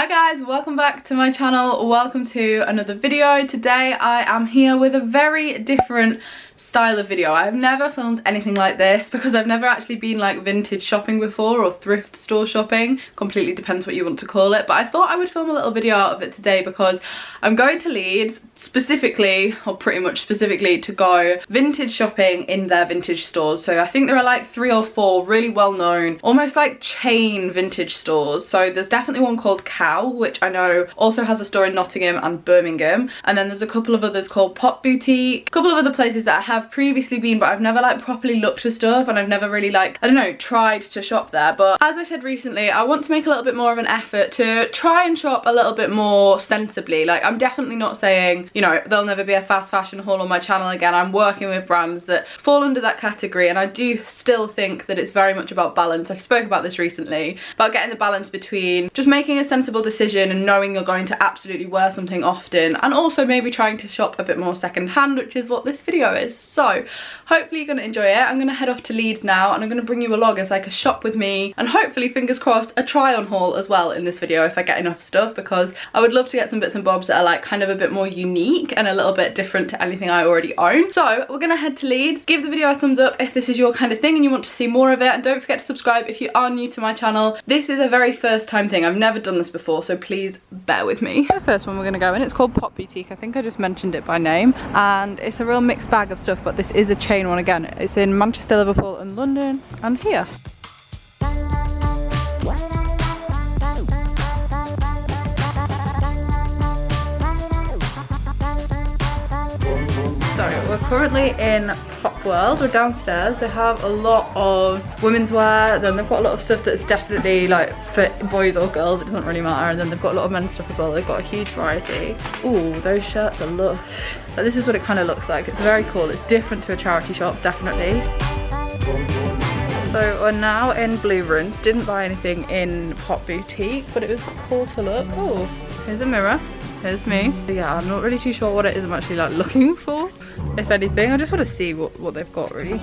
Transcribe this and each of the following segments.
Hi guys, welcome back to my channel. Welcome to another video. Today I am here with a very different style of video. I've never filmed anything like this because I've never actually been like vintage shopping before or thrift store shopping. Completely depends what you want to call it, but I thought I would film a little video out of it today because I'm going to Leeds specifically, or pretty much specifically, to go vintage shopping in their vintage stores. So I think there are like 3 or 4 really well known, almost like chain vintage stores. So there's definitely one called Cow, which I know also has a store in Nottingham and Birmingham, and then there's a couple of others called Pop Boutique, a couple of other places that I have previously been but I've never like properly looked for stuff, and I've never really like, I don't know, tried to shop there. But as I said recently, I want to make a little bit more of an effort to try and shop a little bit more sensibly. Like, I'm definitely not saying, you know, there'll never be a fast fashion haul on my channel again. I'm working with brands that fall under that category, and I do still think that it's very much about balance. I've spoke about this recently, about getting the balance between just making a sensible decision and knowing you're going to absolutely wear something often, and also maybe trying to shop a bit more second hand, which is what this video is. So hopefully you're going to enjoy it. I'm going to head off to Leeds now, and I'm going to bring you along as like a shop with me, and hopefully, fingers crossed, a try on haul as well in this video if I get enough stuff, because I would love to get some bits and bobs that are like kind of a bit more unique and a little bit different to anything I already own. So we're going to head to Leeds. Give the video a thumbs up if this is your kind of thing and you want to see more of it, and don't forget to subscribe if you are new to my channel. This is a very first time thing. I've never done this before, so please bear with me. The first one we're going to go in, it's called Pop Boutique. I think I just mentioned it by name, and it's a real mixed bag of stuff, but this is a chain one again. It's in Manchester, Liverpool and London, and here. So we're currently in Pop World. We're downstairs. They have a lot of women's wear, then they've got a lot of stuff that's definitely like for boys or girls, it doesn't really matter, and then they've got a lot of men's stuff as well. They've got a huge variety. Ooh, those shirts are lush. So this is what it kind of looks like. It's very cool. It's different to a charity shop, definitely. So we're now in Blue Runs. Didn't buy anything in Pop Boutique, but it was cool to look. Oh, here's a mirror. Here's me. So yeah, I'm not really too sure what it is I'm actually like looking for, if anything. I just want to see what they've got really.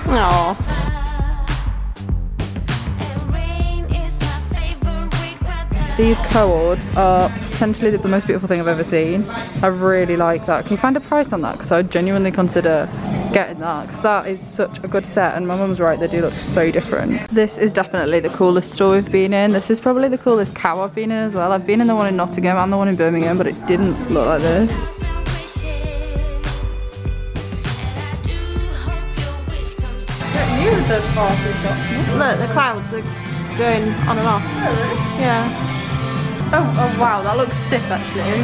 Aww. These cords are potentially the most beautiful thing I've ever seen. I really like that. Can you find a price on that? Because I would genuinely consider getting that, because that is such a good set, and my mum's right, they do look so different. This is definitely the coolest store we've been in. This is probably the coolest Cow I've been in as well. I've been in the one in Nottingham and the one in Birmingham, but it didn't look like this. Get you with those party shops. Look, the clouds are going on and off. Oh, really? Yeah. Oh wow, that looks sick actually.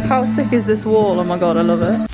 How sick is this wall? Oh my god, I love it.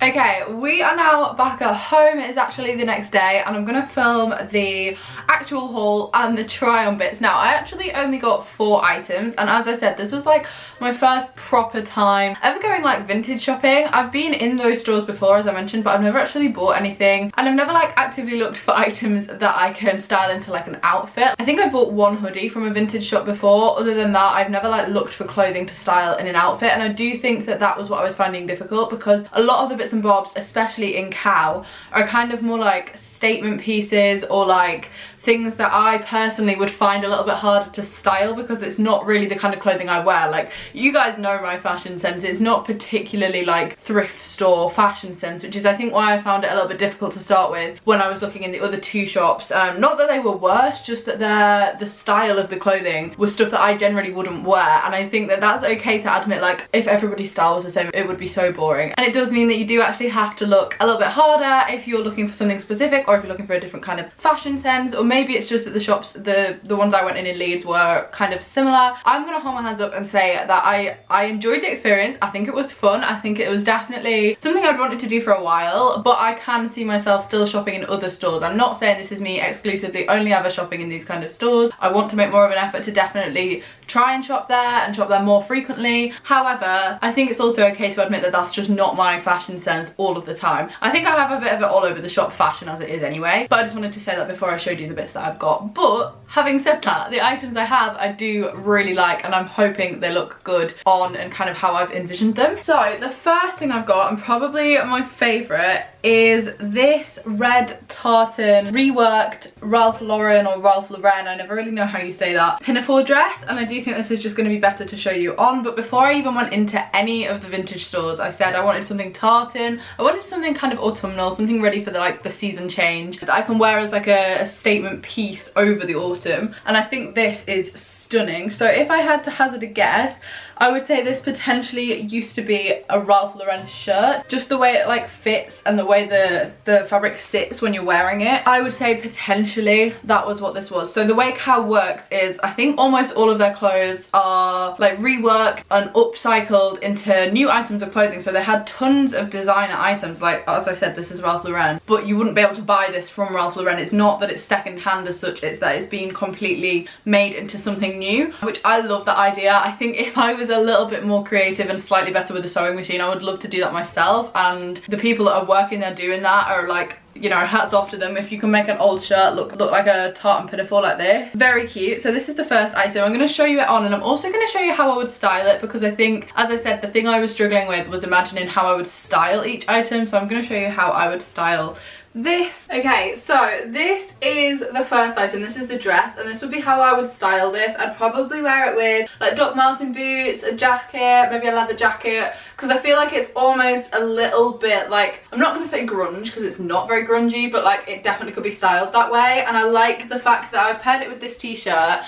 Okay, we are now back at home. It is actually the next day, and I'm gonna film the actual haul and the try on bits. Now, I actually only got 4 items, and as I said, this was like my first proper time ever going like vintage shopping. I've been in those stores before, as I mentioned, but I've never actually bought anything, and I've never like actively looked for items that I can style into like an outfit. I think I bought 1 hoodie from a vintage shop before. Other than that, I've never like looked for clothing to style in an outfit, and I do think that that was what I was finding difficult, because a lot of the bits and bobs, especially in Cow, are kind of more like statement pieces, or like things that I personally would find a little bit harder to style, because it's not really the kind of clothing I wear. Like, you guys know my fashion sense. It's not particularly like thrift store fashion sense, which is I think why I found it a little bit difficult to start with when I was looking in the other 2 shops. Not that they were worse, just that the style of the clothing was stuff that I generally wouldn't wear, and I think that that's okay to admit. Like, if everybody's style was the same, it would be so boring, and it does mean that you do actually have to look a little bit harder if you're looking for something specific, or if you're looking for a different kind of fashion sense, or maybe it's just that the shops, the ones I went in Leeds, were kind of similar. I'm gonna hold my hands up and say that I enjoyed the experience. I think it was fun. I think it was definitely something I'd wanted to do for a while, but I can see myself still shopping in other stores. I'm not saying this is me exclusively only ever shopping in these kind of stores. I want to make more of an effort to definitely try and shop there, and shop there more frequently. However, I think it's also okay to admit that that's just not my fashion sense all of the time. I think I have a bit of it all over the shop fashion as it is anyway, but I just wanted to say that before I showed you the bits stylist that I've got. But having said that, the items I have I do really like, and I'm hoping they look good on and kind of how I've envisioned them. So the first thing I've got, and probably my favourite, is this red tartan reworked Ralph Lauren or Ralph Lauren, I never really know how you say that, pinafore dress, and I do think this is just going to be better to show you on. But before I even went into any of the vintage stores, I said I wanted something tartan, I wanted something kind of autumnal, something ready for the season change that I can wear as like a statement piece over the autumn, and I think this is stunning. So if I had to hazard a guess, I would say this potentially used to be a Ralph Lauren shirt. Just the way it like fits and the way the fabric sits when you're wearing it, I would say potentially that was what this was. So the way Cal works is, I think almost all of their clothes are like reworked and upcycled into new items of clothing. So they had tons of designer items, like as I said, this is Ralph Lauren, but you wouldn't be able to buy this from Ralph Lauren. It's not that it's second hand as such, it's that it's been completely made into something new, which I love that idea. I think if I was a little bit more creative and slightly better with a sewing machine, I would love to do that myself, and the people that are working there doing that are like, you know, hats off to them if you can make an old shirt look like a tartan pinafore like this. Very cute. So this is the first item. I'm going to show you it on, and I'm also going to show you how I would style it, because I think, as I said, the thing I was struggling with was imagining how I would style each item. So I'm going to show you how I would style this. Okay, so this is the first item. This is the dress, and this would be how I would style this. I'd probably wear it with like Doc Marten boots, a jacket, maybe a leather jacket, because I feel like it's almost a little bit like, I'm not going to say grunge because it's not very grungy, but like it definitely could be styled that way. And I like the fact that I've paired it with this t-shirt,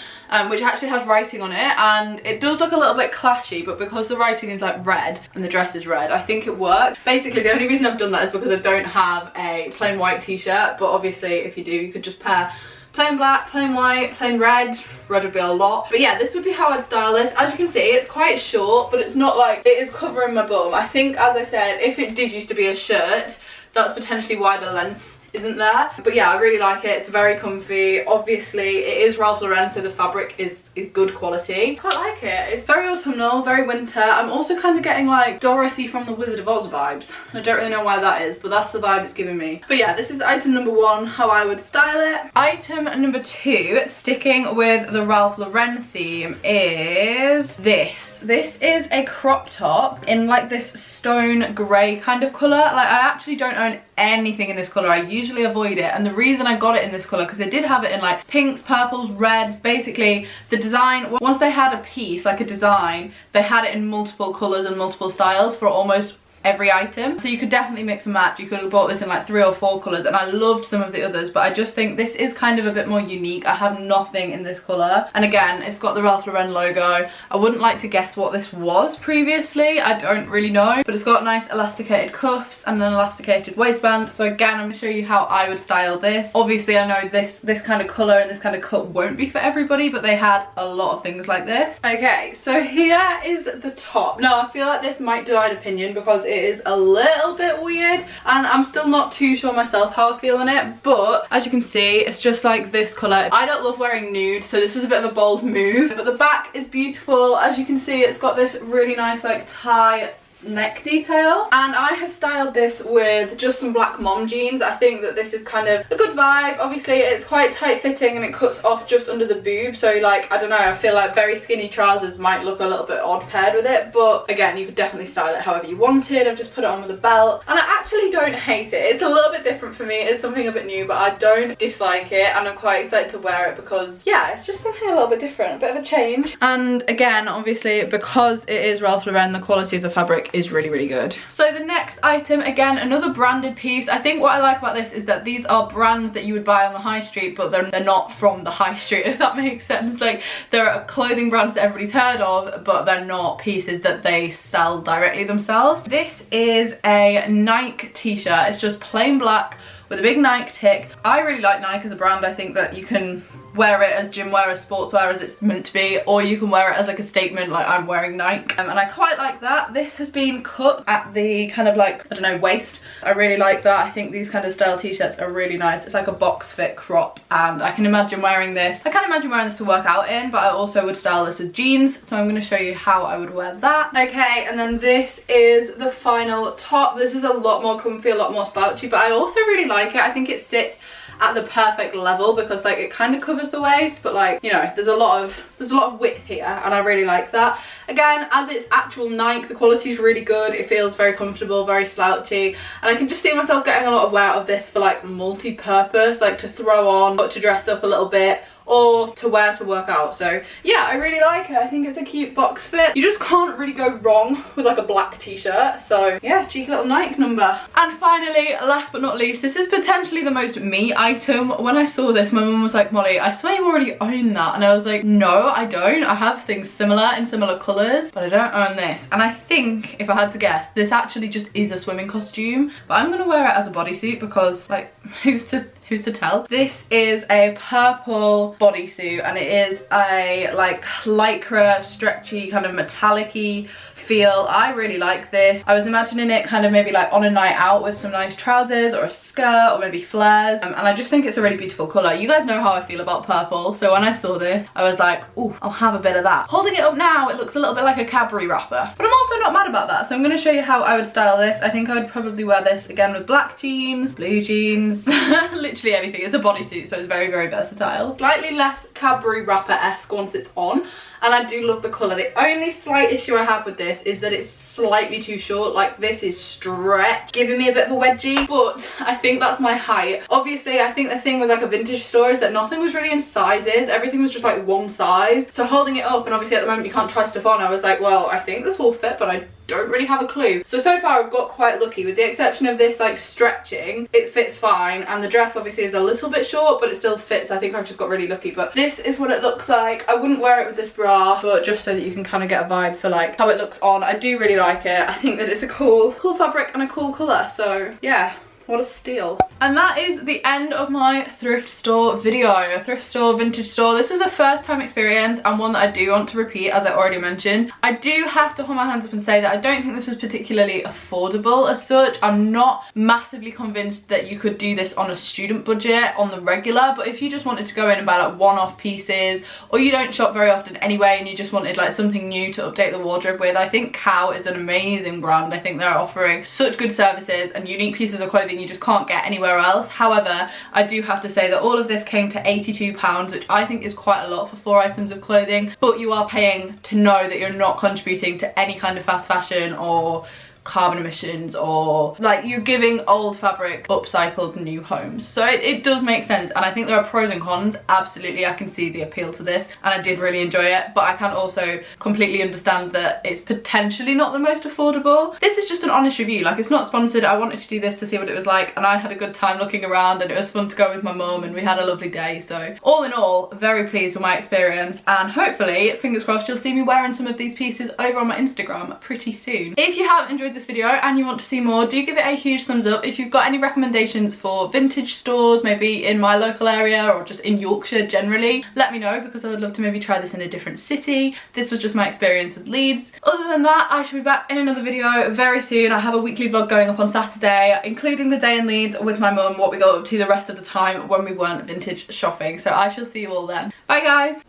which actually has writing on it, and it does look a little bit clashy, but because the writing is like red and the dress is red, I think it works. Basically the only reason I've done that is because I don't have a plain white t-shirt, but obviously if you do, you could just pair plain black, plain white, plain red. Red would be a lot. But yeah, this would be how I'd style this. As you can see, it's quite short, but it's not like it is covering my bum. I think, as I said, if it did used to be a shirt, that's potentially why the length isn't there. But yeah, I really like it. It's very comfy. Obviously it is Ralph Lauren, so the fabric is good quality. Quite like it. It's very autumnal, very winter. I'm also kind of getting like Dorothy from the Wizard of Oz vibes. I don't really know why that is, but that's the vibe it's giving me. But yeah, this is item number one, how I would style it. Item number two, sticking with the Ralph Lauren theme, is this. This is a crop top in like this stone grey kind of colour. Like, I actually don't own anything in this colour. I usually avoid it, and the reason I got it in this colour, because they did have it in like pinks, purples, reds. Basically the design, once they had a piece, like a design, they had it in multiple colours and multiple styles for almost every item, so you could definitely mix and match. You could have bought this in like 3 or 4 colours, and I loved some of the others, but I just think this is kind of a bit more unique. I have nothing in this colour, and again, it's got the Ralph Lauren logo. I wouldn't like to guess what this was previously, I don't really know, but it's got nice elasticated cuffs and an elasticated waistband. So again, I'm going to show you how I would style this. Obviously I know this kind of colour and this kind of cut won't be for everybody, but they had a lot of things like this. Okay, so here is the top. Now I feel like this might divide opinion because it is a little bit weird, and I'm still not too sure myself how I feel in it, but as you can see, it's just like this colour. I don't love wearing nude, so this was a bit of a bold move, but the back is beautiful. As you can see, it's got this really nice like tie neck detail, and I have styled this with just some black mom jeans. I think that this is kind of a good vibe. Obviously it's quite tight fitting and it cuts off just under the boob, so like, I don't know, I feel like very skinny trousers might look a little bit odd paired with it, but again, you could definitely style it however you wanted. I've just put it on with a belt, and I actually don't hate it. It's a little bit different for me, it's something a bit new, but I don't dislike it, and I'm quite excited to wear it because yeah, it's just something a little bit different, a bit of a change. And again, obviously because it is Ralph Lauren, the quality of the fabric is really, really good. So the next item, again, another branded piece. I think what I like about this is that these are brands that you would buy on the high street, but they're not from the high street, if that makes sense. Like, there are clothing brands that everybody's heard of, but they're not pieces that they sell directly themselves. This is a Nike t-shirt. It's just plain black with a big Nike tick. I really like Nike as a brand. I think that you can wear it as gym wear, as sportswear, as it's meant to be, or you can wear it as like a statement, like I'm wearing Nike, and I quite like that. This has been cut at the kind of like, I don't know, waist. I really like that. I think these kind of style t-shirts are really nice. It's like a box fit crop, and I can imagine wearing this. I can't imagine wearing this to work out in, but I also would style this with jeans, so I'm going to show you how I would wear that. Okay, and then this is the final top. This is a lot more comfy, a lot more slouchy, but I also really like it. I think it sits at the perfect level, because like it kind of covers the waist, but like, you know, there's a lot of width here, and I really like that. Again, as it's actual Nike, the quality is really good. It feels very comfortable, very slouchy, and I can just see myself getting a lot of wear out of this for like multi-purpose, like to throw on, but to dress up a little bit, or to wear to work out. So yeah, I really like it. I think it's a cute box fit. You just can't really go wrong with like a black t-shirt. So yeah, cheeky little Nike number. And finally, last but not least, this is potentially the most me item. When I saw this, my mum was like, Molly, I swear you already own that. And I was like, no, I don't. I have things similar in similar colours, but I don't own this. And I think, if I had to guess, this actually just is a swimming costume, but I'm gonna wear it as a bodysuit because like, who's to tell? This is a purple bodysuit, and it is a like lycra, stretchy, kind of metallic-y feel. I really like this. I was imagining it kind of maybe like on a night out with some nice trousers or a skirt or maybe flares, and I just think it's a really beautiful colour. You guys know how I feel about purple, so when I saw this I was like, oh, I'll have a bit of that. Holding it up now, it looks a little bit like a Cadbury wrapper, but I'm also not mad about that. So I'm going to show you how I would style this. I think I would probably wear this again with black jeans, blue jeans, literally anything. It's a bodysuit, so it's very, very versatile. Slightly less Cadbury wrapper-esque once it's on, and I do love the colour. The only slight issue I have with this is that it's slightly too short. Like, this is stretched, giving me a bit of a wedgie, but I think that's my height. Obviously, I think the thing with like a vintage store is that nothing was really in sizes. Everything was just like one size. So holding it up, and obviously at the moment you can't try stuff on, I was like, well, I think this will fit, but I don't really have a clue. So far I've got quite lucky. With the exception of this like stretching, it fits fine, and the dress obviously is a little bit short, but it still fits. I think I've just got really lucky, but this is what it looks like. I wouldn't wear it with this bra, but just so that you can kind of get a vibe for like how it looks on. I do really like it. I think that it's a cool fabric and a cool colour, so yeah. What a steal. And that is the end of my thrift store video. A thrift store, vintage store. This was a first time experience, and one that I do want to repeat, as I already mentioned. I do have to hold my hands up and say that I don't think this was particularly affordable as such. I'm not massively convinced that you could do this on a student budget on the regular, but if you just wanted to go in and buy like one-off pieces, or you don't shop very often anyway and you just wanted like something new to update the wardrobe with, I think Cow is an amazing brand. I think they're offering such good services and unique pieces of clothing you just can't get anywhere else. However, I do have to say that all of this came to £82, which I think is quite a lot for 4 items of clothing, but you are paying to know that you're not contributing to any kind of fast fashion or carbon emissions, or like you're giving old fabric upcycled new homes. So it does make sense, and I think there are pros and cons. Absolutely, I can see the appeal to this, and I did really enjoy it, but I can also completely understand that it's potentially not the most affordable. This is just an honest review, like it's not sponsored. I wanted to do this to see what it was like, and I had a good time looking around, and it was fun to go with my mum, and we had a lovely day. So all in all, very pleased with my experience, and hopefully, fingers crossed, you'll see me wearing some of these pieces over on my Instagram pretty soon. If you have enjoyed this video and you want to see more, do give it a huge thumbs up. If you've got any recommendations for vintage stores, maybe in my local area or just in Yorkshire generally, let me know, because I would love to maybe try this in a different city. This was just my experience with Leeds. Other than that, I shall be back in another video very soon. I have a weekly vlog going up on Saturday, including the day in Leeds with my mum, what we got up to the rest of the time when we weren't vintage shopping. So I shall see you all then. Bye guys.